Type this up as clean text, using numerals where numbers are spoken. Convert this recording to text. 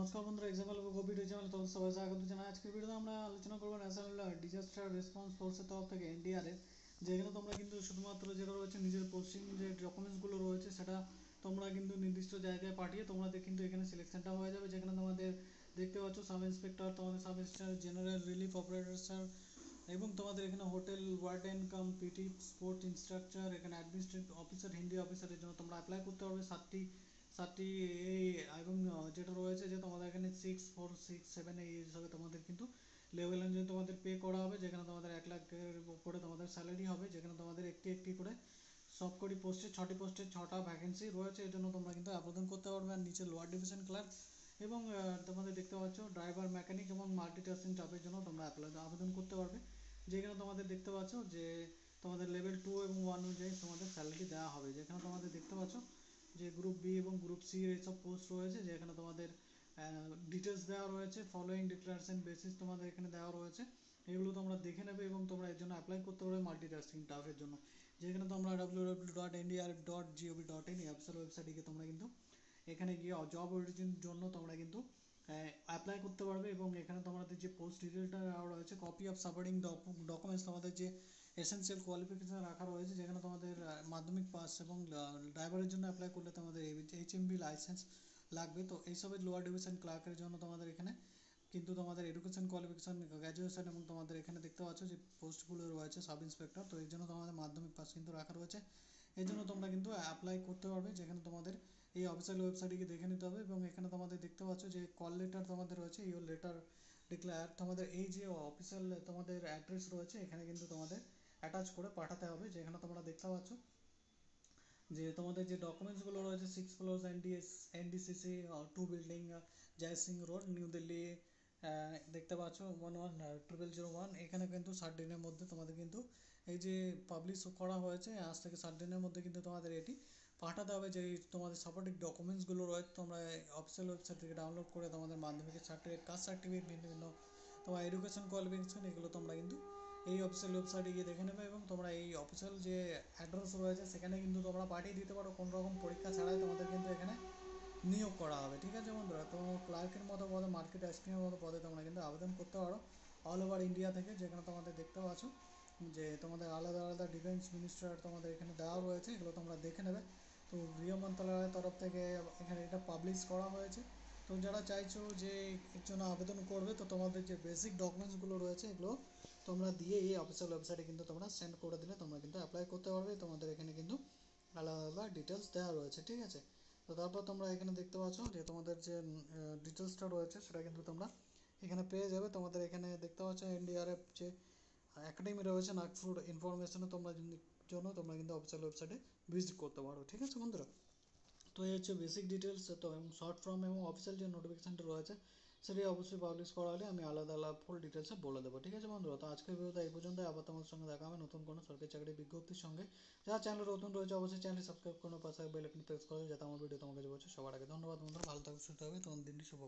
নমস্কার বন্ধুরা, example Covid চ্যানেলে তোমাদের সবাই স্বাগত জানাই। আজকের ভিডিওতে আমরা আলোচনা করবো ন্যাশনাল ডিজাস্টার রেসপন্স ফোর্সের তরফ থেকে এনডিআরএফ, যেখানে তোমরা কিন্তু শুধুমাত্র যেটা রয়েছে নিজের পোস্টিং যে ডকুমেন্টসগুলো রয়েছে সেটা তোমরা কিন্তু নির্দিষ্ট জায়গায় পাঠিয়ে তোমাদের কিন্তু এখানে সিলেকশনটা হয়ে যাবে। যেখানে তোমাদের দেখতে পাচ্ছ সাব ইন্সপেক্টর, তোমাদের sub inspector general, relief operator এবং তোমাদের এখানে হোটেল ওয়ার্ডেন কাম পিটি স্পোর্ট ইনস্ট্রাকচার, এখানে অ্যাডমিনিস্ট্রেটিভ অফিসার, হিন্দি অফিসারের জন্য তোমরা অ্যাপ্লাই করতে পারবে সাতটি এই এবং যেটা রয়েছে যে তোমাদের এখানে 6 4 6 7 এই হিসাবে তোমাদের কিন্তু লেভেল অনুযায়ী তোমাদের পে করা হবে। যেখানে তোমাদের 1 লাখের উপরে তোমাদের স্যালারি হবে। যেখানে তোমাদের একটি একটি করে সবকটি পোস্টে 6টি পোস্টে 6টা ভ্যাকেন্সি রয়েছে। এর জন্য তোমরা কিন্তু আবেদন করতে পারবে। আর নিচে লোয়ার ডিভিশন ক্লার্ক এবং তোমাদের দেখতে পাচ্ছ ড্রাইভার, মেকানিক এবং মাল্টিটাস্কিং জবের জন্য তোমরা আবেদন করতে পারবে। যেখানে তোমাদের দেখতে পাচ্ছ যে তোমাদের লেভেল 2 এবং 1 অনুযায়ী তোমাদের স্যালারি দেওয়া হবে। যেখানে তোমাদের দেখতে পাচ্ছ যে গ্রুপ বি এবং গ্রুপ সি এইসব পোস্ট রয়েছে, যেখানে তোমাদের ডিটেলস দেওয়া রয়েছে। ফলোয়িং ডিক্লারেশন বেসিস তোমাদের এখানে দেওয়া রয়েছে, এগুলো তোমরা দেখে নেবে এবং তোমরা এর জন্য অ্যাপ্লাই করতে পারবে মাল্টিটাস্কিং টাস্কের জন্য। যেখানে তোমরা www.ndrf.gov.in এই অফিসিয়াল ওয়েবসাইটে গিয়ে তোমরা কিন্তু এখানে গিয়ে জব অরিজিন জন্য তোমরা কিন্তু অ্যাপ্লাই করতে পারবে। এবং এখানে তোমাদের যে পোস্ট ডিটেলটা রয়েছে, কপি অফ সাপোর্টিং ডকুমেন্টস, তোমাদের যে এসেনশিয়াল কোয়ালিফিকেশান রাখা রয়েছে। যেখানে তোমাদের মাধ্যমিক পাস এবং ড্রাইভারের জন্য অ্যাপ্লাই করলে তোমাদের এইচএমভি লাইসেন্স লাগবে। তো এইসবের লোয়ার ডিভিশন ক্লার্কের জন্য তোমাদের এখানে কিন্তু তোমাদের এডুকেশন কোয়ালিফিকেশান গ্র্যাজুয়েশন এবং তোমাদের এখানে দেখতে পাচ্ছ যে পোস্টগুলো রয়েছে সাব ইন্সপেক্টর, তো এর জন্য তোমাদের মাধ্যমিক পাস কিন্তু রাখা রয়েছে। এই জন্য তোমরা কিন্তু অ্যাপ্লাই করতে পারবে। যেখানে তোমাদের এই অফিসিয়াল ওয়েবসাইটে গিয়ে দেখে নিতে হবে। এবং এখানে তোমাদের দেখতে পাচ্ছ যে কল লেটার তোমাদের রয়েছে, ইওর লেটার ডিক্লেয়ার তোমাদের এই যে অফিসিয়াল তোমাদের অ্যাড্রেস রয়েছে এখানে কিন্তু তোমাদের অ্যাটাচ করে পাঠাতে হবে। যেখানে তোমরা দেখতে পাচ্ছ যে তোমাদের যে ডকুমেন্টসগুলো রয়েছে 6 ফ্লোর এনডিসিসি 2 বিল্ডিং, জয় সিং রোড, নিউ দিল্লি, দেখতে পাচ্ছ 110001। এখানে কিন্তু 60 দিনের মধ্যে তোমাদের কিন্তু এই যে পাবলিশ করা হয়েছে, আজ থেকে 60 দিনের মধ্যে কিন্তু তোমাদের এটি পাঠাতে হবে। যে তোমাদের সাপোর্টিং ডকুমেন্টসগুলো রয়েছে তোমরা অফিসিয়াল ওয়েবসাইট থেকে ডাউনলোড করে তোমাদের মাধ্যমিকের সার্টিফিকেট, কাস্ট সার্টিফিকেট, বিভিন্ন তোমার এডুকেশন কোয়ালিফিকেশন, এগুলো তোমরা কিন্তু এই অফিসিয়াল ওয়েবসাইটে গিয়ে দেখে নেবে। এবং তোমরা এই অফিসিয়াল যে অ্যাড্রেস রয়েছে সেখানে কিন্তু তোমরা পাঠিয়ে দিতে পারো। কোনো রকম পরীক্ষা ছাড়াই তোমাদের কিন্তু এখানে নিয়োগ করা হবে। ঠিক আছে বন্ধুরা, তো ক্লার্কের মতো পদে, মার্কেট অ্যাসিস্ট্যান্টের মতো পদে তোমরা কিন্তু আবেদন করতে পারো অল ওভার ইন্ডিয়া থেকে। যেখানে তোমাদের দেখতে পাচ্ছ যে তোমাদের আলাদা আলাদা ডিফেন্স মিনিস্টার তোমাদের এখানে দেওয়া রয়েছে, এগুলো তোমরা দেখে নেবে। তো গৃহ মন্ত্রণালয়ের তরফ থেকে এখানে এটা পাবলিশ করা হয়েছে। তো যারা চাইছো যে এর জন্য আবেদন করবে, তো তোমাদের যে বেসিক ডকুমেন্টসগুলো রয়েছে এগুলো তোমরা দিয়ে এই অফিসিয়াল ওয়েবসাইটে কিন্তু তোমরা সেন্ড করে দিলে তোমরা কিন্তু অ্যাপ্লাই করতে পারবে। তোমাদের এখানে কিন্তু আলাদা আলাদা ডিটেলস দেওয়া রয়েছে। ঠিক আছে, তো তারপর তোমরা এখানে দেখতে পাচ্ছ যে তোমাদের যে ডিটেলসটা রয়েছে সেটা কিন্তু তোমরা এখানে পেয়ে যাবে। তোমাদের এখানে দেখতে পাচ্ছ এনডিআরএফ যে একাডেমি রয়েছে নাগপুর, ইনফরমেশনে তোমরা জন্য তোমরা কিন্তু অফিসিয়াল ওয়েবসাইটে ভিজিট করতে পারো। ঠিক আছে বন্ধুরা, তো এই হচ্ছে বেসিক ডিটেলস। তো এবং শর্ট ফর্ম এবং অফিসিয়াল যে নোটিফিকেশানটা রয়েছে সেটি অবশ্যই পাবলিশ করা হলে আমি আলাদা আলাদা ফুল ডিটেলসে বলে দেবো। ঠিক আছে বন্ধুরা, তো আজকের ভিডিওতে এই পর্যন্ত। আবার তোমার সঙ্গে দেখা হবে নতুন কোনো সরকারি চাকরির বিজ্ঞপ্তির সঙ্গে। যারা চ্যানেল নতুন রয়েছে অবশ্যই চ্যানেলটি সাবস্ক্রাইব করে পাশে বেল আইকন প্রেস করে যাতে আমার ভিডিও তোমার কাছে পৌঁছে সবার আগে। ধন্যবাদ বন্ধুরা, ভালো থাকবে, সুস্থ হবে, তোমার দিনটি শুভ।